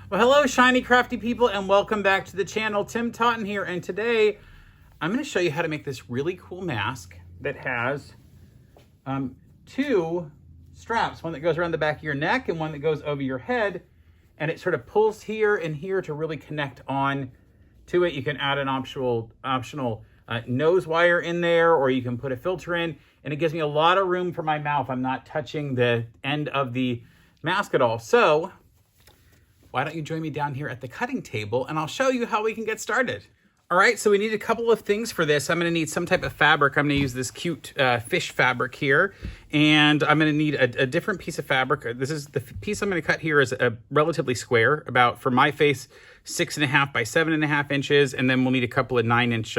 Well, hello, Shiny Crafty People, and welcome back to the channel. Tim Totten here, and today I'm going to show you how to make this really cool mask that has two straps, one that goes around the back of your neck and one that goes over your head, and it sort of pulls here and here to really connect on to it. You can add an optional nose wire in there, or you can put a filter in, and it gives me a lot of room for my mouth. I'm not touching the end of the mask at all. So why don't you join me down here at the cutting table and I'll show you how we can get started. All right, so we need a couple of things for this. I'm gonna need some type of fabric. I'm gonna use this cute fish fabric here, and I'm gonna need a different piece of fabric. This is the piece I'm gonna cut here is a relatively square, about, for my face, 6.5 by 7.5 inches, and then we'll need a couple of 9-inch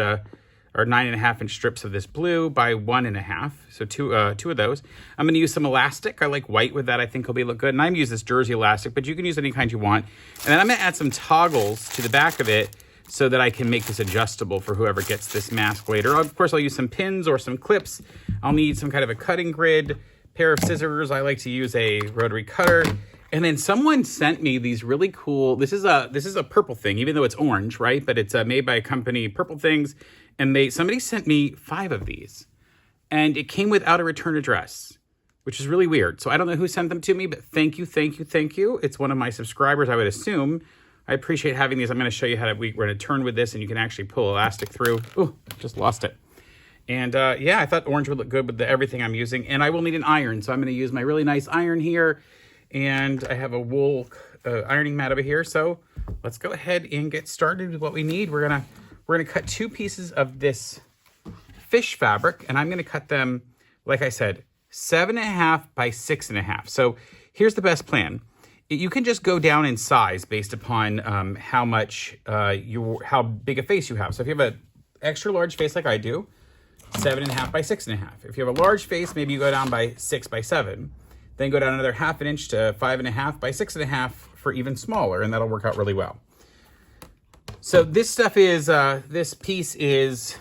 or 9.5-inch strips of this blue by 1.5. So two of those. I'm gonna use some elastic. I like white with that. I think it'll look good. And I'm gonna use this jersey elastic, but you can use any kind you want. And then I'm gonna add some toggles to the back of it so that I can make this adjustable for whoever gets this mask later. Of course, I'll use some pins or some clips. I'll need some kind of a cutting grid, pair of scissors. I like to use a rotary cutter. And then someone sent me these really cool, this is a purple thing, even though it's orange, right? But it's made by a company, Purple Things. And somebody sent me 5 of these, and it came without a return address, which is really weird. So I don't know who sent them to me, but thank you, thank you, thank you. It's one of my subscribers, I would assume. I appreciate having these. I'm gonna show you how we're gonna turn with this, and you can actually pull elastic through. Oh, just lost it. And yeah, I thought orange would look good with everything I'm using. And I will need an iron, so I'm gonna use my really nice iron here. And I have a wool ironing mat over here. So let's go ahead and get started with what we need. We're gonna cut 2 pieces of this fish fabric, and I'm gonna cut them, like I said, 7.5 by 6.5. So here's the best plan. You can just go down in size based upon how big a face you have. So if you have an extra large face like I do, 7.5 by 6.5. If you have a large face, maybe you go down by 6 by 7. Then go down another 1/2 inch to 5.5 by 6.5 for even smaller, and that'll work out really well. So this stuff is, this piece is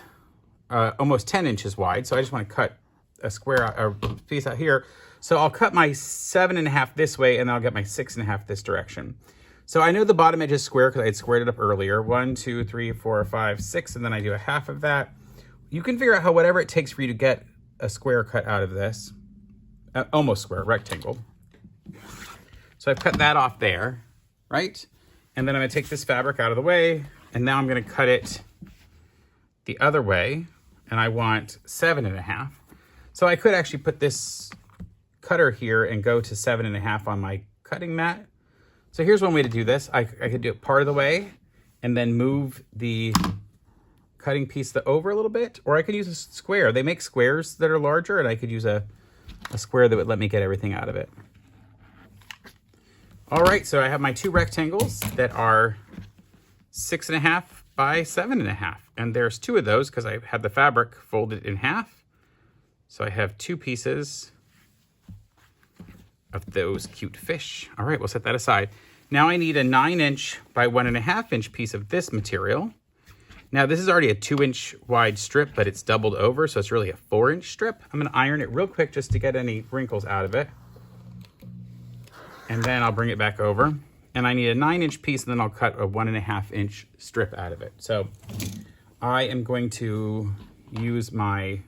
almost 10 inches wide. So I just want to cut a piece out here. So I'll cut my 7.5 this way, and then I'll get my 6.5 this direction. So I know the bottom edge is square because I had squared it up earlier. 1, 2, 3, 4, 5, 6, and then I do a 1/2 of that. You can figure out whatever it takes for you to get a square cut out of this. Almost square, rectangle. So I've cut that off there, right? And then I'm gonna take this fabric out of the way, and now I'm gonna cut it the other way, and I want 7.5. So I could actually put this cutter here and go to 7.5 on my cutting mat. So here's one way to do this. I could do it part of the way and then move the cutting piece over a little bit, or I could use a square. They make squares that are larger, and I could use a square that would let me get everything out of it. All right, so I have my 2 rectangles that are 6.5 by 7.5. And there's 2 of those because I had the fabric folded in half. So I have 2 pieces of those cute fish. All right, we'll set that aside. Now I need a 9-inch by 1.5-inch piece of this material. Now this is already a 2-inch wide strip, but it's doubled over, so it's really a 4-inch strip. I'm gonna iron it real quick just to get any wrinkles out of it. And then I'll bring it back over. And I need a 9-inch piece, and then I'll cut a 1.5-inch strip out of it. So I am going to use my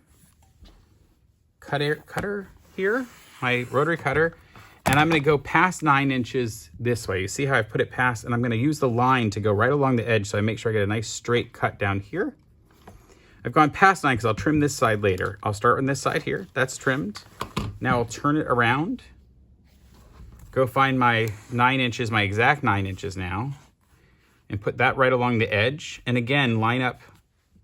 cutter here, my rotary cutter, and I'm gonna go past 9 inches this way. You see how I put it past, and I'm gonna use the line to go right along the edge so I make sure I get a nice straight cut down here. I've gone past 9 because I'll trim this side later. I'll start on this side here, that's trimmed. Now I'll turn it around. Go find my 9 inches, my exact 9 inches now, and put that right along the edge. And again, line up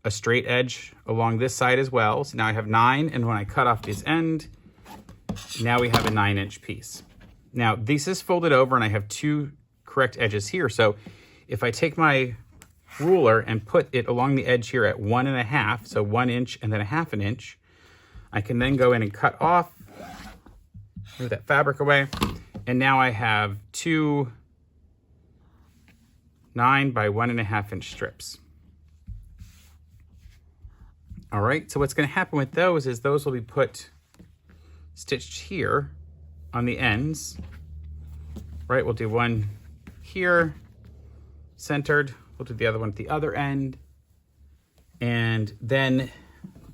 a straight edge along this side as well. So now I have 9, and when I cut off this end, now we have a 9-inch piece. Now this is folded over, and I have 2 correct edges here. So if I take my ruler and put it along the edge here at 1.5, so 1 inch and then 1/2 inch, I can then go in and cut off, move that fabric away. And now I have 2 9 by 1.5-inch strips. All right, so what's gonna happen with those is those will be stitched here on the ends, right? We'll do one here centered. We'll do the other one at the other end. And then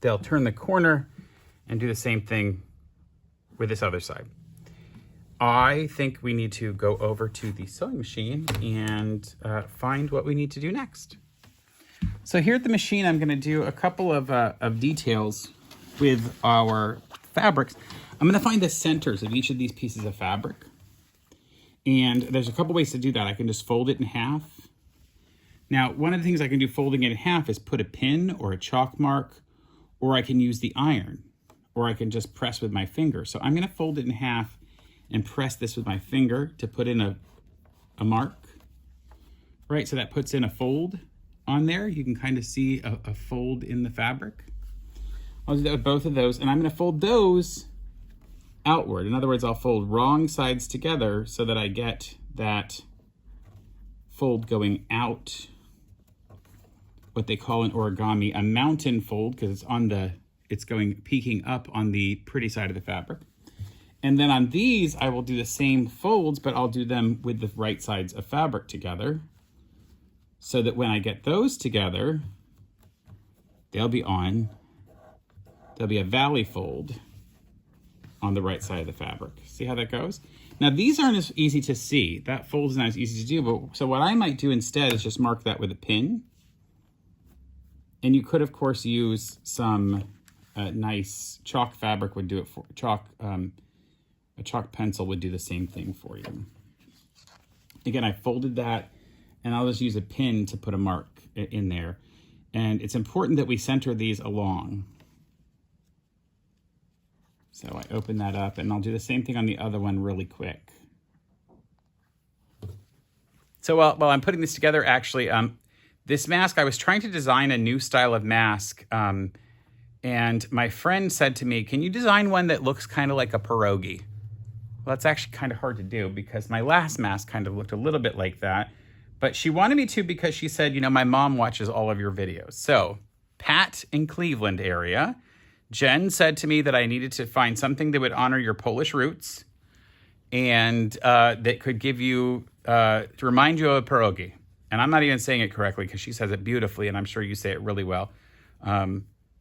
they'll turn the corner and do the same thing with this other side. I think we need to go over to the sewing machine and find what we need to do next. So here at the machine, I'm gonna do a couple of details with our fabrics. I'm gonna find the centers of each of these pieces of fabric. And there's a couple ways to do that. I can just fold it in half. Now, one of the things I can do folding it in half is put a pin or a chalk mark, or I can use the iron, or I can just press with my finger. So I'm gonna fold it in half and press this with my finger to put in a mark, right? So that puts in a fold on there. You can kind of see a fold in the fabric. I'll do that with both of those, and I'm gonna fold those outward. In other words, I'll fold wrong sides together so that I get that fold going out, what they call in origami a mountain fold, because it's going peeking up on the pretty side of the fabric. And then on these, I will do the same folds, but I'll do them with the right sides of fabric together, so that when I get those together, there'll be a valley fold on the right side of the fabric. See how that goes? Now these aren't as easy to see. That fold is not as easy to do, but so what I might do instead is just mark that with a pin. And you could of course use some nice chalk fabric would do it for, a chalk pencil would do the same thing for you. Again, I folded that and I'll just use a pin to put a mark in there. And it's important that we center these along. So I open that up and I'll do the same thing on the other one really quick. So while I'm putting this together, actually, this mask, I was trying to design a new style of mask. And my friend said to me, can you design one that looks kind of like a pierogi? Well, that's actually kind of hard to do because my last mask kind of looked a little bit like that. But she wanted me to because she said, you know, my mom watches all of your videos. So Pat in Cleveland area, Jen said to me that I needed to find something that would honor your Polish roots and that could give you, to remind you of a pierogi. And I'm not even saying it correctly because she says it beautifully and I'm sure you say it really well.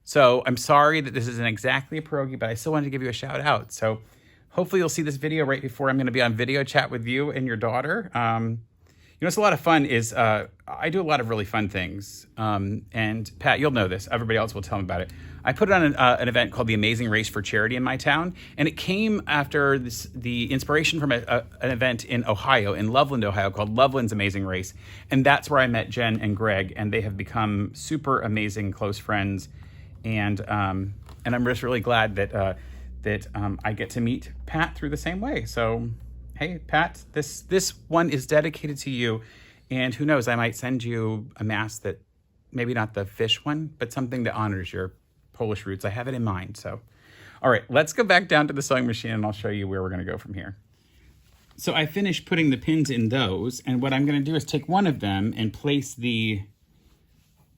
So I'm sorry that this isn't exactly a pierogi, but I still wanted to give you a shout out. So hopefully you'll see this video right before I'm gonna be on video chat with you and your daughter. You know, it's a lot of fun is, I do a lot of really fun things. And Pat, you'll know this, everybody else will tell me about it. I put on an event called the Amazing Race for Charity in my town, and it came after the inspiration from an event in Ohio, in Loveland, Ohio, called Loveland's Amazing Race. And that's where I met Jen and Greg, and they have become super amazing close friends. And I'm just really glad that I get to meet Pat through the same way. So, hey, Pat, this one is dedicated to you. And who knows, I might send you a mask that, maybe not the fish one, but something that honors your Polish roots. I have it in mind. So, all right, let's go back down to the sewing machine and I'll show you where we're going to go from here. So I finished putting the pins in those. And what I'm going to do is take one of them and place the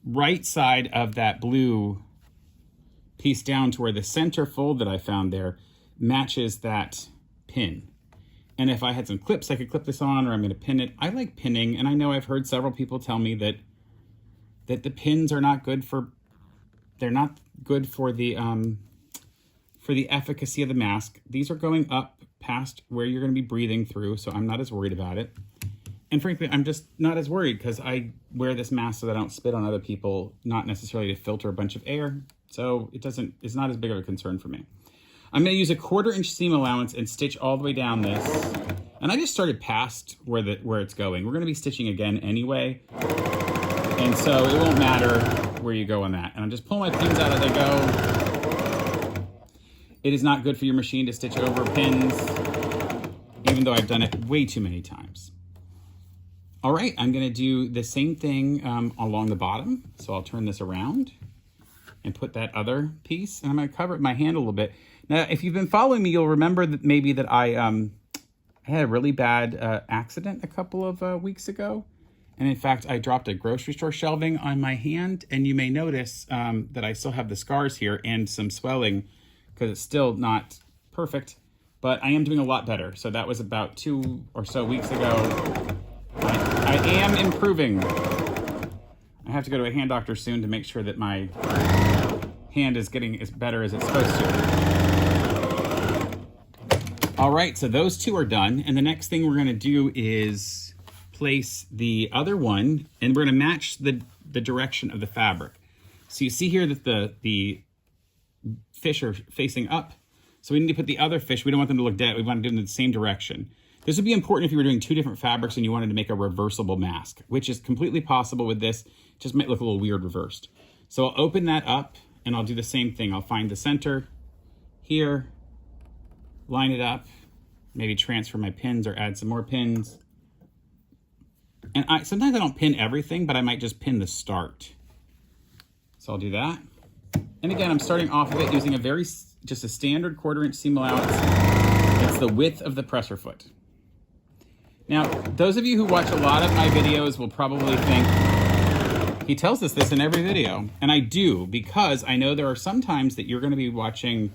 right side of that blue piece down to where the center fold that I found there matches that pin. And if I had some clips, I could clip this on, or I'm going to pin it. I like pinning, and I know I've heard several people tell me that the pins are not good for, they're not good for the efficacy of the mask. These are going up past where you're going to be breathing through, so I'm not as worried about it. And frankly, I'm just not as worried because I wear this mask so that I don't spit on other people, not necessarily to filter a bunch of air. So it's not as big of a concern for me. I'm going to use a 1/4 inch seam allowance and stitch all the way down this. And I just started past where it's going. We're going to be stitching again anyway. And so it won't matter where you go on that. And I'm just pulling my pins out as I go. It is not good for your machine to stitch over pins, even though I've done it way too many times. All right, I'm going to do the same thing along the bottom. So I'll turn this around and put that other piece. And I'm going to cover my hand a little bit. Now, if you've been following me, you'll remember that maybe that I had a really bad accident a couple of weeks ago. And in fact, I dropped a grocery store shelving on my hand. And you may notice that I still have the scars here and some swelling because it's still not perfect. But I am doing a lot better. So that was about 2 or so weeks ago. I I am improving. I have to go to a hand doctor soon to make sure that my hand is getting as better as it's supposed to. All right, so those two are done. And the next thing we're gonna do is place the other one, and we're gonna match the direction of the fabric. So you see here that the fish are facing up. So we need to put the other fish, we don't want them to look dead, we want to do them in the same direction. This would be important if you were doing two different fabrics and you wanted to make a reversible mask, which is completely possible with this. It just might look a little weird reversed. So I'll open that up and I'll do the same thing. I'll find the center here, line it up, maybe transfer my pins or add some more pins. And sometimes I don't pin everything, but I might just pin the start. So I'll do that. And again, I'm starting off of it using just a standard 1/4" seam allowance. It's the width of the presser foot. Now, those of you who watch a lot of my videos will probably think, he tells us this in every video. And I do, because I know there are some times that you're going to be watching,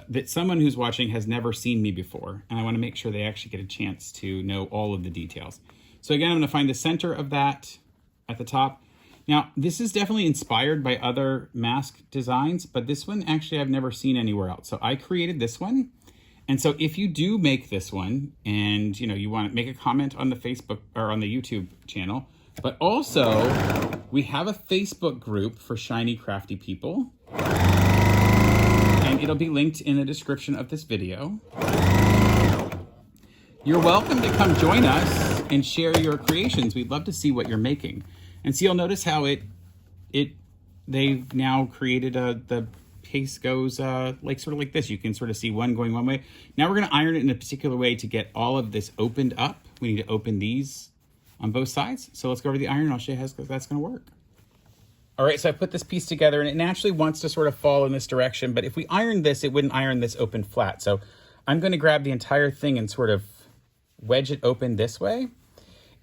that someone who's watching has never seen me before. And I want to make sure they actually get a chance to know all of the details. So again, I'm going to find the center of that at the top. Now, this is definitely inspired by other mask designs, but this one actually I've never seen anywhere else. So I created this one. And so if you do make this one and you want to make a comment on the Facebook or on the YouTube channel, but also we have a Facebook group for Shiny Crafty People. And it'll be linked in the description of this video. You're welcome to come join us and share your creations. We'd love to see what you're making. And so you'll notice how they've now created the pace goes like sort of like this. You can sort of see one going one way. Now we're going to iron it in a particular way to get all of this opened up. We need to open these on both sides. So let's go over the iron and I'll show you how that's going to work. All right, so I put this piece together and it naturally wants to sort of fall in this direction, but if we ironed this, it wouldn't iron this open flat. So I'm going to grab the entire thing and sort of wedge it open this way.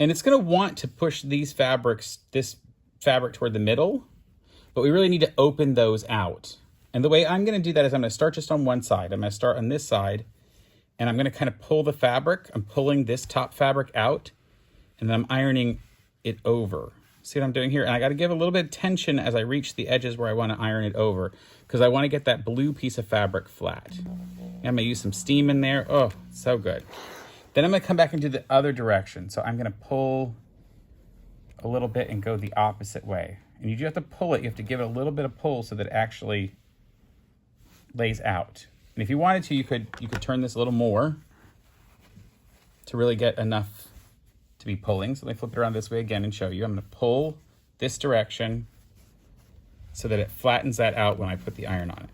And it's going to want to push this fabric toward the middle, but we really need to open those out. And the way I'm going to do that is I'm going to start just on one side. I'm going to start on this side, and I'm going to kind of pull the fabric. I'm pulling this top fabric out, and then I'm ironing it over. See what I'm doing here? And I got to give a little bit of tension as I reach the edges where I want to iron it over, because I want to get that blue piece of fabric flat. And I'm going to use some steam in there. Oh, so good. Then I'm going to come back and do the other direction. So I'm going to pull a little bit and go the opposite way. And you do have to pull it. You have to give it a little bit of pull so that it actually lays out. And if you wanted to, you could turn this a little more to really get enough to be pulling. So let me flip it around this way again and show you. I'm going to pull this direction so that it flattens that out when I put the iron on it.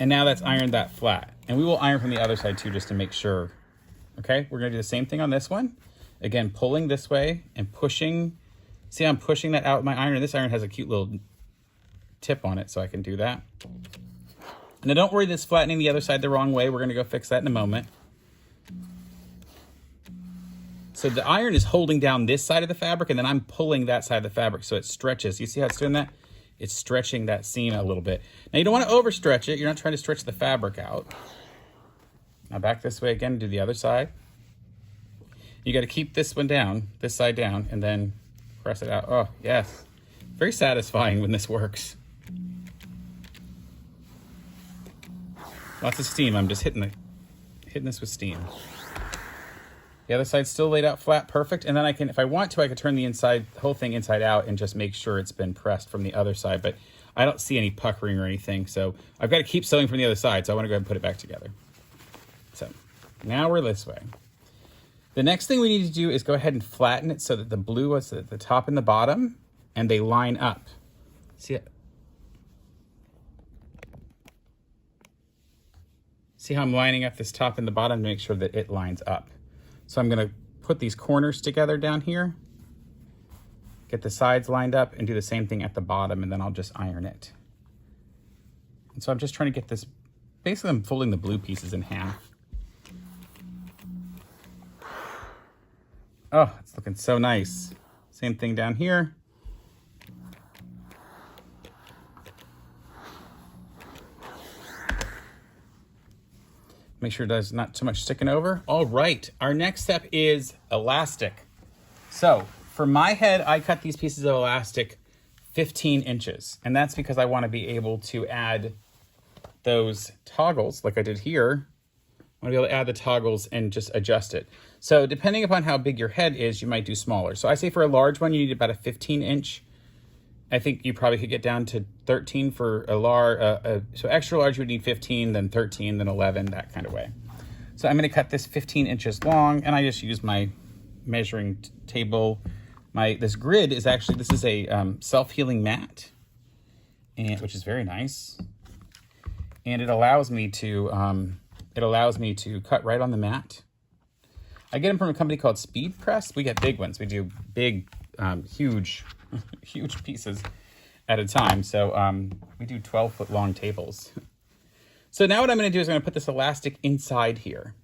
And now that's ironed that flat. And we will iron from the other side too, just to make sure. Okay, we're gonna do the same thing on this one. Again, pulling this way and pushing. See how I'm pushing that out with my iron? This iron has a cute little tip on it, so I can do that. Now don't worry that's flattening the other side the wrong way. We're gonna go fix that in a moment. So the iron is holding down this side of the fabric, and then I'm pulling that side of the fabric so it stretches. You see how it's doing that? It's stretching that seam a little bit. Now you don't want to overstretch it. You're not trying to stretch the fabric out. Now back this way again, do the other side. You got to keep this one down, this side down, and then press it out. Oh, yes. Very satisfying when this works. Lots of steam. I'm just hitting this with steam. The other side's still laid out flat, perfect. And then I can, if I want to, I could turn the whole thing inside out and just make sure it's been pressed from the other side, but I don't see any puckering or anything. So I've got to keep sewing from the other side. So I want to go ahead and put it back together. So now we're this way. The next thing we need to do is go ahead and flatten it so that the blue is at the top and the bottom and they line up. See it? See how I'm lining up this top and the bottom to make sure that it lines up. So I'm going to put these corners together down here, get the sides lined up, and do the same thing at the bottom, and then I'll just iron it. And so I'm just trying to get this, basically I'm folding the blue pieces in half. Oh, it's looking so nice. Same thing down here. Make sure there's not too much sticking over. All right, our next step is elastic. So for my head, I cut these pieces of elastic 15 inches. And that's because I want to be able to add those toggles like I did here. I want to be able to add the toggles and just adjust it. So depending upon how big your head is, you might do smaller. So I say for a large one, you need about a 15 inch. I think you probably could get down to 13 for a large. So extra large, you would need 15, then 13, then 11, that kind of way. So I'm going to cut this 15 inches long, and I just use my measuring table. This grid is actually, this is a self-healing mat, which is very nice. And it allows me to cut right on the mat. I get them from a company called Speed Press. We get big ones. We do big, huge pieces at a time. So we do 12-foot long tables. So now what I'm going to do is I'm going to put this elastic inside here.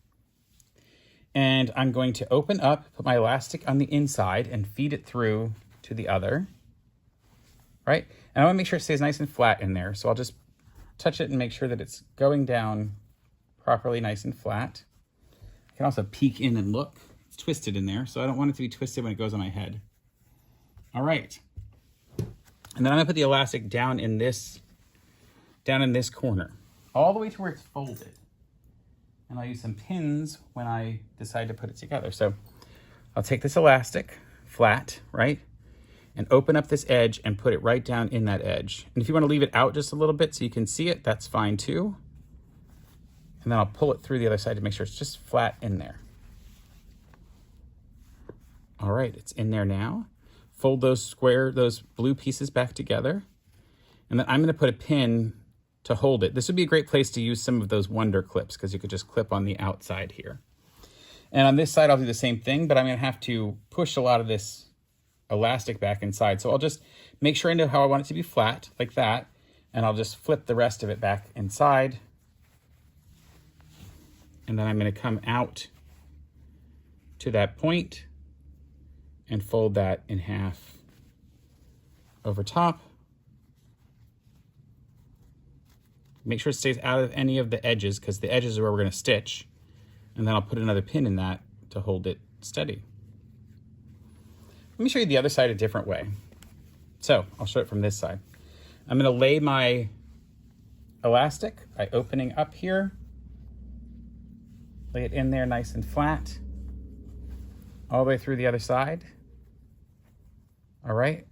And I'm going to open up, put my elastic on the inside and feed it through to the other, right? And I want to make sure it stays nice and flat in there. So I'll just touch it and make sure that it's going down properly, nice and flat. I can also peek in and look. It's twisted in there, so I don't want it to be twisted when it goes on my head. All right. And then I'm gonna put the elastic down in this corner, all the way to where it's folded. And I'll use some pins when I decide to put it together. So I'll take this elastic, flat, right? And open up this edge and put it right down in that edge. And if you want to leave it out just a little bit so you can see it, that's fine too. And then I'll pull it through the other side to make sure it's just flat in there. All right, it's in there now. Fold those blue pieces back together. And then I'm going to put a pin to hold it. This would be a great place to use some of those Wonder clips because you could just clip on the outside here. And on this side, I'll do the same thing, but I'm going to have to push a lot of this elastic back inside. So I'll just make sure I know how I want it to be flat, like that, and I'll just flip the rest of it back inside. And then I'm going to come out to that point and fold that in half over top. Make sure it stays out of any of the edges because the edges are where we're going to stitch. And then I'll put another pin in that to hold it steady. Let me show you the other side a different way. So I'll show it from this side. I'm going to lay my elastic by opening up here. Lay it in there nice and flat. All the way through the other side. All right.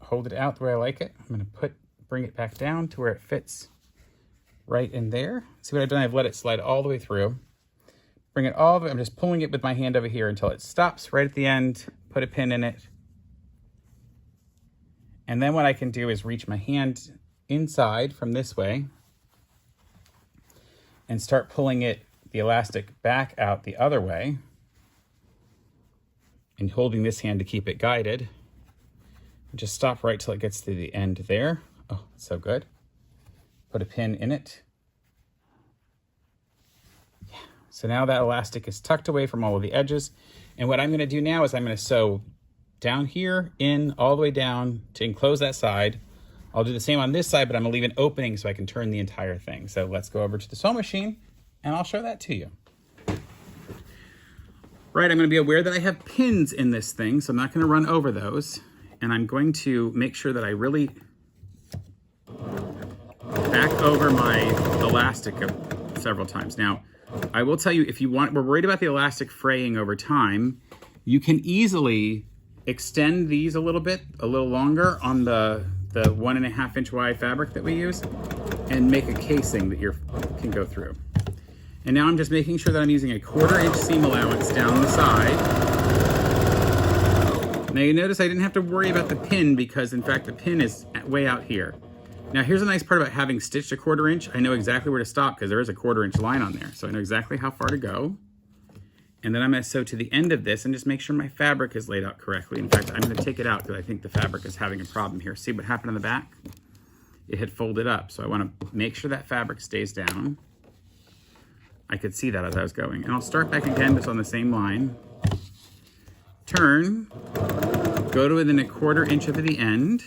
Hold it out the way I like it. I'm going to bring it back down to where it fits right in there. See what I've done? I've let it slide all the way through. Bring it all the way. I'm just pulling it with my hand over here until it stops right at the end. Put a pin in it. And then what I can do is reach my hand inside from this way and start pulling the elastic back out the other way and holding this hand to keep it guided. Just stop right till it gets to the end there. Oh, so good. Put a pin in it. Yeah. So now that elastic is tucked away from all of the edges. And what I'm going to do now is I'm going to sew down here, in, all the way down to enclose that side. I'll do the same on this side, but I'm going to leave an opening so I can turn the entire thing. So let's go over to the sewing machine and I'll show that to you. Right, I'm going to be aware that I have pins in this thing, so I'm not going to run over those. And I'm going to make sure that I really back over my elastic several times. Now, I will tell you, if we're worried about the elastic fraying over time, you can easily extend these a little longer on the 1.5 inch wide fabric that we use and make a casing that can go through. And now I'm just making sure that I'm using a 1/4 inch seam allowance down the side. Now you notice I didn't have to worry about the pin because in fact the pin is way out here. Now here's a nice part about having stitched a 1/4 inch. I know exactly where to stop because there is a 1/4 inch line on there. So I know exactly how far to go. And then I'm going to sew to the end of this and just make sure my fabric is laid out correctly. In fact, I'm going to take it out because I think the fabric is having a problem here. See what happened on the back? It had folded up. So I want to make sure that fabric stays down. I could see that as I was going. And I'll start back again just on the same line. Turn, go to within a 1/4 inch of the end,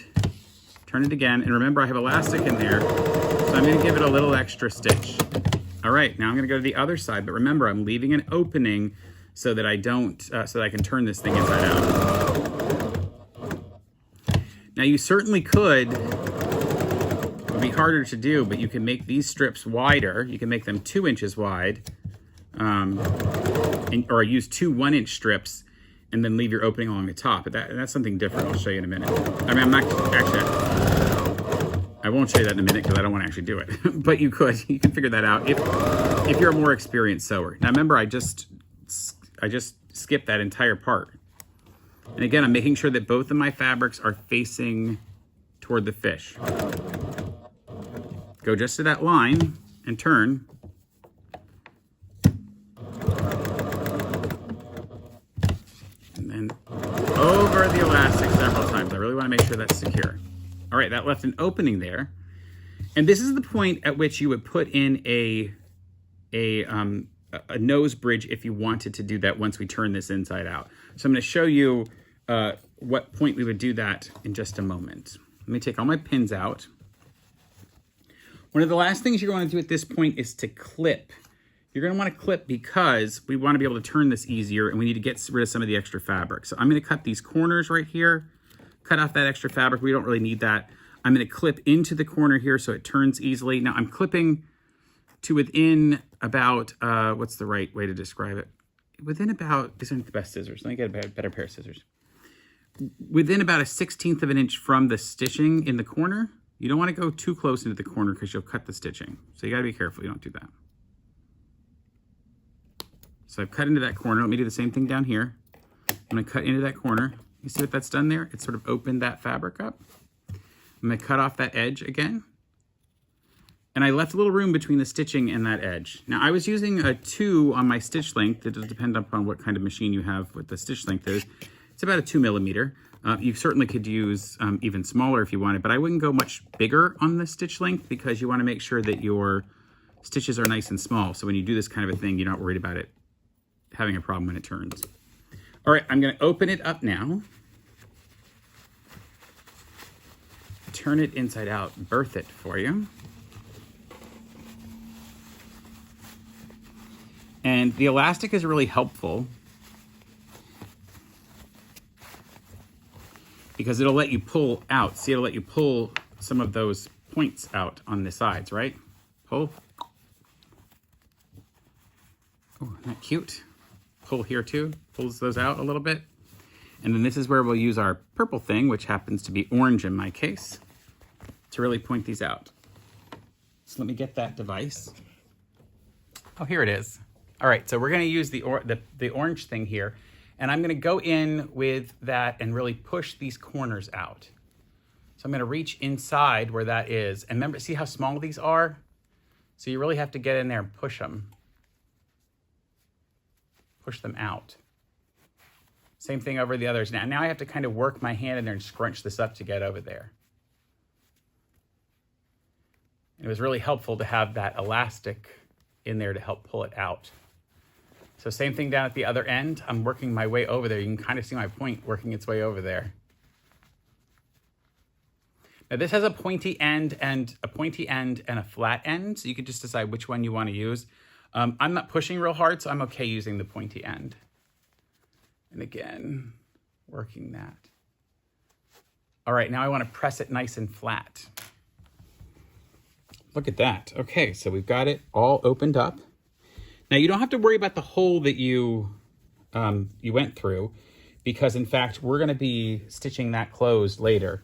turn it again, and remember I have elastic in there, so I'm going to give it a little extra stitch. All right, now I'm gonna go to the other side, but remember, I'm leaving an opening so that I don't, so that I can turn this thing inside out. Now you certainly could, it would be harder to do, but you can make these strips wider. You can make them 2 inches wide, or use 2 1-inch strips and then leave your opening along the top. But that's something different. I'll show you in a minute. I mean, I'm not actually, I won't show you that in a minute because I don't want to actually do it. But you can figure that out if you're a more experienced sewer. Now remember, I just skipped that entire part. And again, I'm making sure that both of my fabrics are facing toward the fish. Go just to that line and turn. And then over the elastic several times. I really want to make sure that's secure. All right, that left an opening there. And this is the point at which you would put in a nose bridge if you wanted to do that once we turn this inside out. So I'm going to show you what point we would do that in just a moment. Let me take all my pins out. One of the last things you're going to do at this point is to clip. You're going to want to clip because we want to be able to turn this easier and we need to get rid of some of the extra fabric. So I'm going to cut these corners right here, cut off that extra fabric. We don't really need that. I'm going to clip into the corner here so it turns easily. Now I'm clipping to within about, what's the right way to describe it? Within about, these aren't the best scissors. Let me get a better pair of scissors. Within about 1/16 of an inch from the stitching in the corner. You don't want to go too close into the corner because you'll cut the stitching. So you got to be careful you don't do that. So I've cut into that corner. Let me do the same thing down here. I'm going to cut into that corner. You see what that's done there? It sort of opened that fabric up. I'm going to cut off that edge again. And I left a little room between the stitching and that edge. Now I was using a 2 on my stitch length. It'll depend upon what kind of machine you have, what the stitch length is. It's about a 2 millimeter. You certainly could use even smaller if you wanted, but I wouldn't go much bigger on the stitch length because you want to make sure that your stitches are nice and small. So when you do this kind of a thing, you're not worried about it having a problem when it turns. All right, I'm going to open it up now. Turn it inside out, birth it for you. And the elastic is really helpful because it'll let you pull out. See, it'll let you pull some of those points out on the sides, right? Pull. Oh, isn't that cute? Pull here too, pulls those out a little bit. And then this is where we'll use our purple thing, which happens to be orange in my case, to really point these out. So let me get that device. Oh, here it is. All right, so we're gonna use the orange thing here, and I'm gonna go in with that and really push these corners out. So I'm gonna reach inside where that is. And remember, see how small these are? So you really have to get in there and push them. Push them out. Same thing over the others. Now I have to kind of work my hand in there and scrunch this up to get over there. And it was really helpful to have that elastic in there to help pull it out. So same thing down at the other end. I'm working my way over there. You can kind of see my point working its way over there. Now this has a pointy end and a flat end. So you can just decide which one you want to use. I'm not pushing real hard, so I'm okay using the pointy end. And again, working that. All right, now I want to press it nice and flat. Look at that. Okay, so we've got it all opened up. Now you don't have to worry about the hole that you went through, because in fact, we're gonna be stitching that closed later.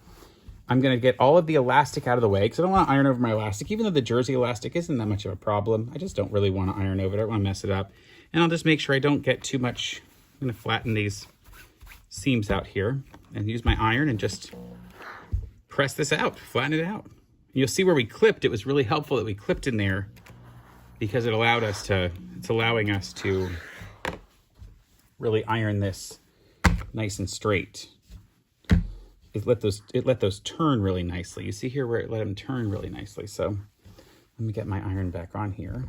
I'm gonna get all of the elastic out of the way because I don't want to iron over my elastic, even though the jersey elastic isn't that much of a problem. I just don't really want to iron over it. I don't want to mess it up. And I'll just make sure I don't get too much. I'm gonna flatten these seams out here and use my iron and just press this out, flatten it out. You'll see where we clipped. It was really helpful that we clipped in there because it's allowing us to really iron this nice and straight. It let those turn really nicely. You see here where it let them turn really nicely. So let me get my iron back on here.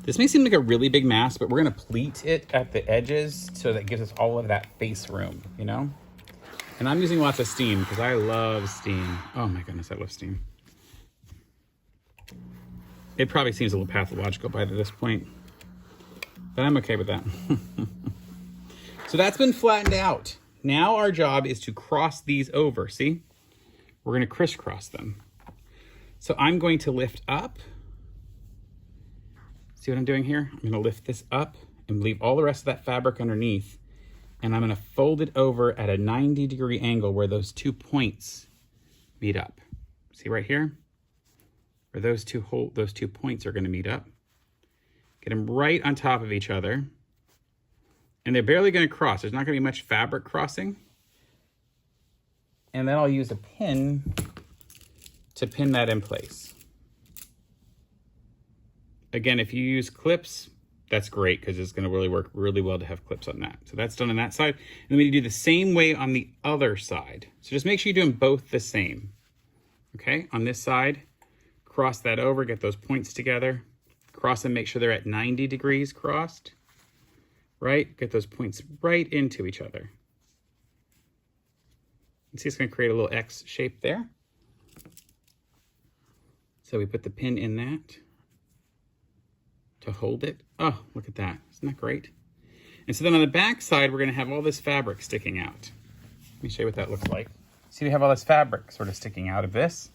This may seem like a really big mask, but we're gonna pleat it at the edges so that gives us all of that face room, you know? And I'm using lots of steam because I love steam. Oh my goodness, I love steam. It probably seems a little pathological by this point, but I'm okay with that. So that's been flattened out. Now our job is to cross these over, see? We're gonna crisscross them. So I'm going to lift up. See what I'm doing here? I'm gonna lift this up and leave all the rest of that fabric underneath. And I'm gonna fold it over at a 90-degree angle where those 2 points meet up. See right here? Where those two points are gonna meet up. Get them right on top of each other. And they're barely gonna cross. There's not gonna be much fabric crossing. And then I'll use a pin to pin that in place. Again, if you use clips, that's great because it's gonna really work really well to have clips on that. So that's done on that side. And then we do the same way on the other side. So just make sure you're doing both the same. Okay, on this side, cross that over, get those points together. Cross them, make sure they're at 90 degrees crossed. Right, get those points right into each other. You see it's gonna create a little X shape there. So we put the pin in that to hold it. Oh, look at that, isn't that great? And so then on the back side, we're gonna have all this fabric sticking out. Let me show you what that looks like. See, we have all this fabric sort of sticking out of this.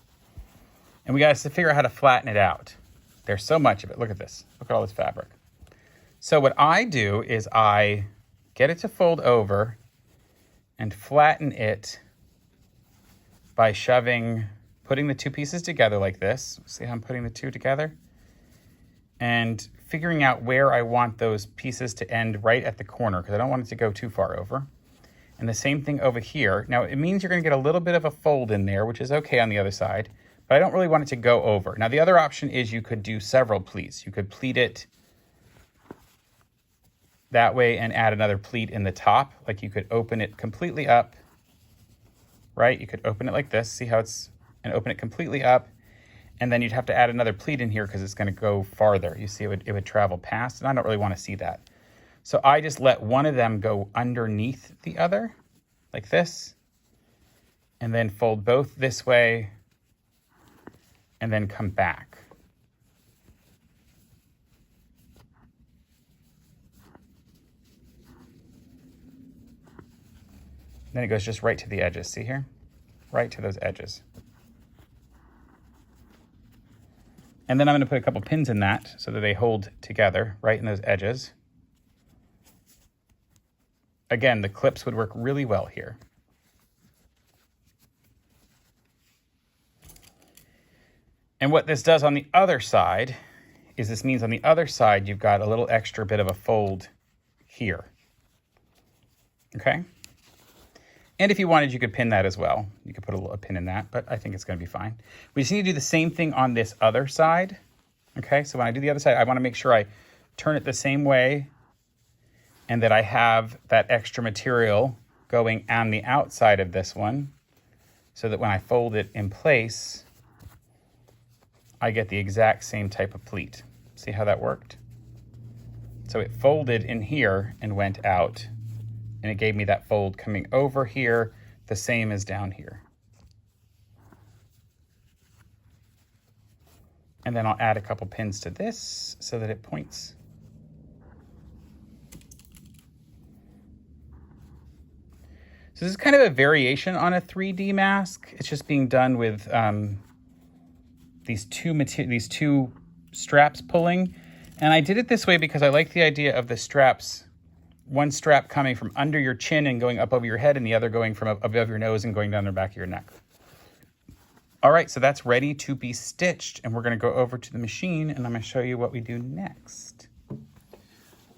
And we gotta figure out how to flatten it out. There's so much of it, look at this. Look at all this fabric. So what I do is I get it to fold over and flatten it by putting the two pieces together like this. See how I'm putting the two together? And figuring out where I want those pieces to end right at the corner because I don't want it to go too far over. And the same thing over here. Now it means you're gonna get a little bit of a fold in there, which is okay on the other side, but I don't really want it to go over. Now the other option is you could do several pleats. You could pleat it that way and add another pleat in the top. Like you could open it completely up, right? You could open it like this, see how and open it completely up. And then you'd have to add another pleat in here because it's gonna go farther. You see it would travel past, and I don't really wanna see that. So I just let one of them go underneath the other, like this, and then fold both this way, and then come back. Then it goes just right to the edges, see here? Right to those edges. And then I'm gonna put a couple pins in that so that they hold together right in those edges. Again, the clips would work really well here. And what this does on the other side is this means on the other side, you've got a little extra bit of a fold here, okay? And if you wanted, you could pin that as well. You could put a pin in that, but I think it's gonna be fine. We just need to do the same thing on this other side, okay? So when I do the other side, I wanna make sure I turn it the same way and that I have that extra material going on the outside of this one so that when I fold it in place, I get the exact same type of pleat. See how that worked? So it folded in here and went out, and it gave me that fold coming over here, the same as down here. And then I'll add a couple pins to this so that it points. So this is kind of a variation on a 3D mask. It's just being done with these two straps pulling. And I did it this way because I like the idea of the straps, one strap coming from under your chin and going up over your head, and the other going from above your nose and going down the back of your neck. All right, so that's ready to be stitched, and we're gonna go over to the machine and I'm gonna show you what we do next.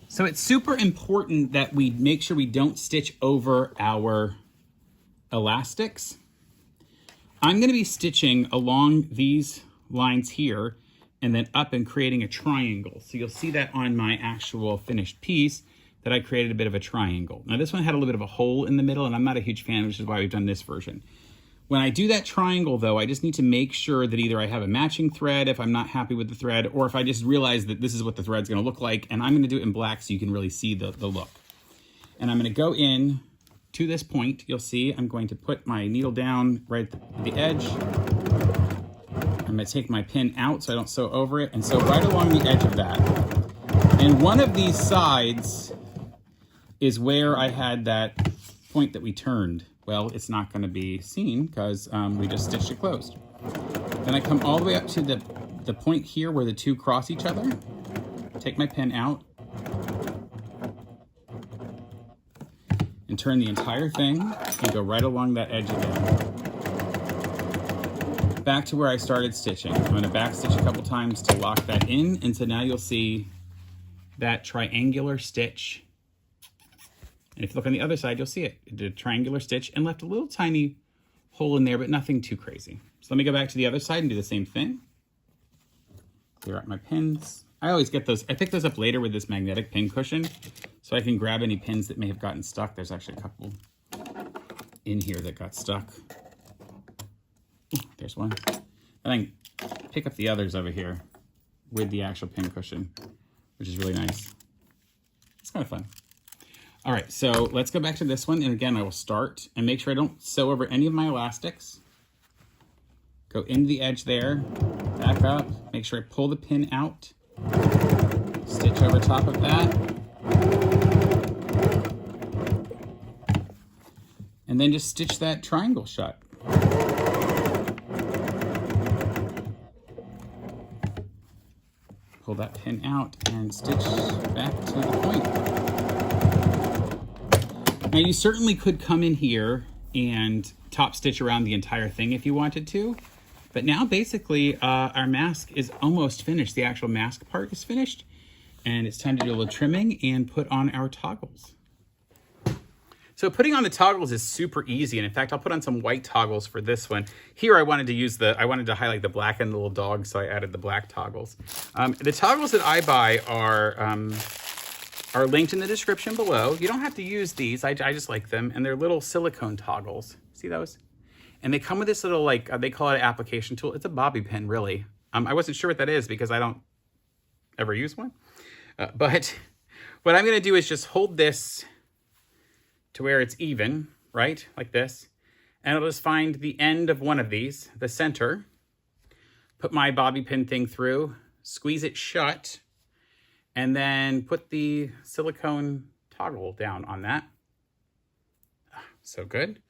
So it's super important that we make sure we don't stitch over our elastics. I'm gonna be stitching along these lines here and then up and creating a triangle. So you'll see that on my actual finished piece that I created a bit of a triangle. Now this one had a little bit of a hole in the middle and I'm not a huge fan, which is why we've done this version. When I do that triangle though, I just need to make sure that either I have a matching thread if I'm not happy with the thread, or if I just realize that this is what the thread's gonna look like, and I'm gonna do it in black so you can really see the look. And I'm gonna go in to this point. You'll see I'm going to put my needle down right at the edge. I'm I'm gonna take my pin out so I don't sew over it, and sew right along the edge of that. And one of these sides is where I had that point that we turned. Well, it's not gonna be seen because we just stitched it closed. Then I come all the way up to the point here where the two cross each other, take my pin out, and turn the entire thing and go right along that edge again. Back to where I started stitching. I'm gonna back stitch a couple times to lock that in, and so now you'll see that triangular stitch. And if you look on the other side, you'll see it. It did a triangular stitch and left a little tiny hole in there, but nothing too crazy. So let me go back to the other side and do the same thing. Clear out my pins. I always get those, I pick those up later with this magnetic pin cushion so I can grab any pins that may have gotten stuck. There's actually a couple in here that got stuck. Ooh, there's one. And I can pick up the others over here with the actual pin cushion, which is really nice. It's kind of fun. All right, so let's go back to this one. And again, I will start and make sure I don't sew over any of my elastics. Go into the edge there, back up, make sure I pull the pin out, stitch over top of that, and then just stitch that triangle shut. Pull that pin out and stitch back to the point. Now you certainly could come in here and top stitch around the entire thing if you wanted to, but now basically our mask is almost finished. The actual mask part is finished, and it's time to do a little trimming and put on our toggles. So putting on the toggles is super easy, and in fact, I'll put on some white toggles for this one. Here I wanted to highlight the black and the little dog, so I added the black toggles. The toggles that I buy are linked in the description below. You don't have to use these, I just like them, and they're little silicone toggles. See those? And they come with this little, they call it an application tool. It's a bobby pin, really. I wasn't sure what that is because I don't ever use one. But what I'm gonna do is just hold this to where it's even, right? Like this. And I'll just find the end of one of these, the center, put my bobby pin thing through, squeeze it shut, and then put the silicone toggle down on that. So good.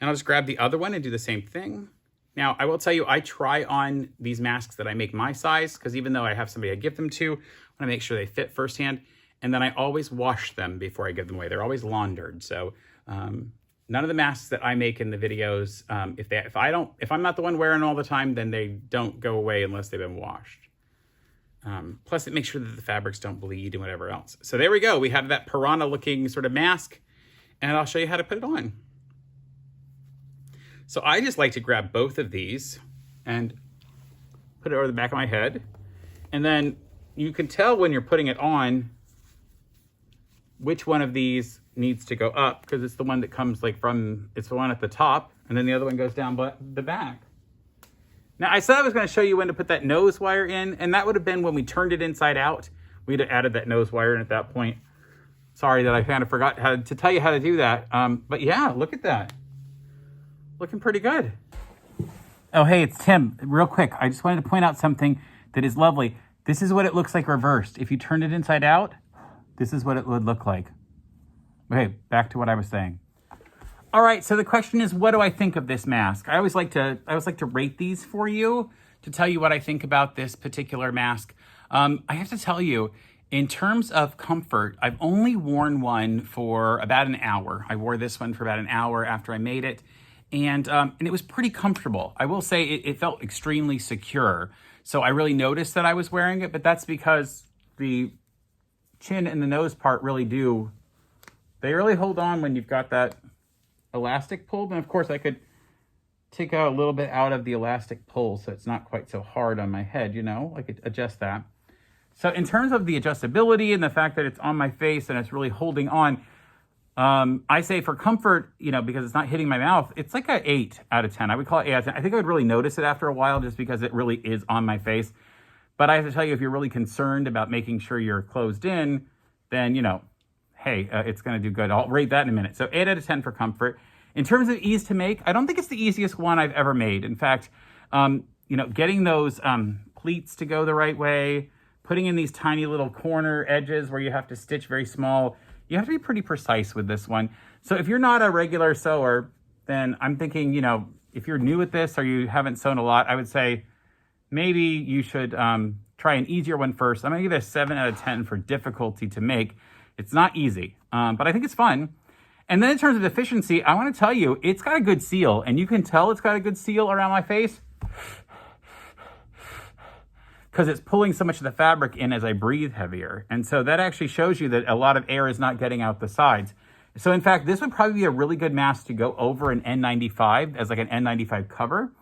And I'll just grab the other one and do the same thing. Now, I will tell you, I try on these masks that I make my size, because even though I have somebody I give them to, I want to make sure they fit firsthand. And then I always wash them before I give them away. They're always laundered. So none of the masks that I make in the videos, if I'm not the one wearing all the time, then they don't go away unless they've been washed. Plus it makes sure that the fabrics don't bleed and whatever else. So there we go. We have that piranha looking sort of mask, and I'll show you how to put it on. So I just like to grab both of these and put it over the back of my head. And then you can tell when you're putting it on which one of these needs to go up, because it's the one that comes it's the one at the top, and then the other one goes down the back. Now I said I was going to show you when to put that nose wire in, and that would have been when we turned it inside out. We'd have added that nose wire in at that point. Sorry that I kind of forgot to tell you how to do that. But yeah, look at that. Looking pretty good. Oh, hey, it's Tim. Real quick, I just wanted to point out something that is lovely. This is what it looks like reversed. If you turn it inside out, this is what it would look like. Okay, back to what I was saying. All right, so the question is, what do I think of this mask? I always like to rate these for you, to tell you what I think about this particular mask. I have to tell you, in terms of comfort, I've only worn one for about an hour. I wore this one for about an hour after I made it, and it was pretty comfortable. I will say it felt extremely secure. So I really noticed that I was wearing it, but that's because the chin and the nose part really hold on when you've got that elastic pulled. And of course I could take out a little bit out of the elastic pull so it's not quite so hard on my head, I could adjust that. So in terms of the adjustability and the fact that it's on my face and it's really holding on, I say for comfort, because it's not hitting my mouth, it's like an 8 out of 10. I would call it 8 out of 10. I think I would really notice it after a while just because it really is on my face. But I have to tell you, if you're really concerned about making sure you're closed in, then, hey, it's going to do good. I'll rate that in a minute. So 8 out of 10 for comfort. In terms of ease to make, I don't think it's the easiest one I've ever made. In fact, you know, getting those pleats to go the right way, putting in these tiny little corner edges where you have to stitch very small. You have to be pretty precise with this one. So if you're not a regular sewer, then I'm thinking, you know, if you're new at this or you haven't sewn a lot, I would say maybe you should try an easier one first. I'm gonna give it a 7 out of 10 for difficulty to make. It's not easy, but I think it's fun. And then in terms of efficiency, I wanna tell you, it's got a good seal, and you can tell it's got a good seal around my face because it's pulling so much of the fabric in as I breathe heavier. And so that actually shows you that a lot of air is not getting out the sides. So in fact, this would probably be a really good mask to go over an N95 as like an N95 cover.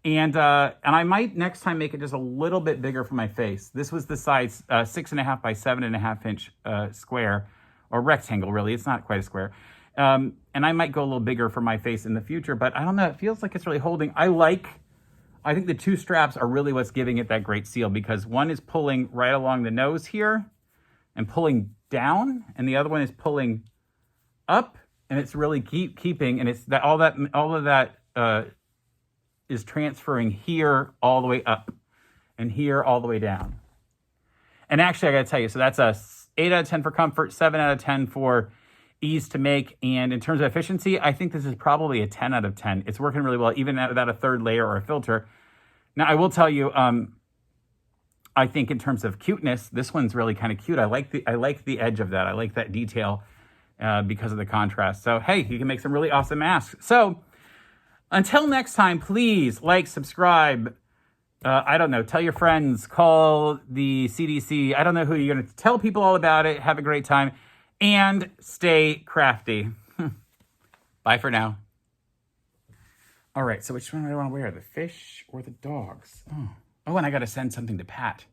And I might next time make it just a little bit bigger for my face. This was the size 6.5 by 7.5 inch square, or rectangle really, it's not quite a square. And I might go a little bigger for my face in the future, but I don't know, it feels like it's really holding. I think the two straps are really what's giving it that great seal, because one is pulling right along the nose here and pulling down, and the other one is pulling up, and it's really keeping, and it's that all of that is transferring here all the way up and here all the way down. And actually, I gotta tell you, so that's a 8 out of 10 for comfort, 7 out of 10 for ease to make. And in terms of efficiency, I think this is probably a 10 out of 10. It's working really well, even without a third layer or a filter. Now, I will tell you, I think in terms of cuteness, this one's really kind of cute. I like the edge of that. I like that detail because of the contrast. So, hey, you can make some really awesome masks. So, until next time, please like, subscribe. I don't know, tell your friends, call the CDC. I don't know who you're going to tell people all about it. Have a great time and stay crafty. Bye for now. All right, so which one do I want to wear? The fish or the dogs? Oh, and I got to send something to Pat.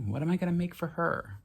What am I going to make for her?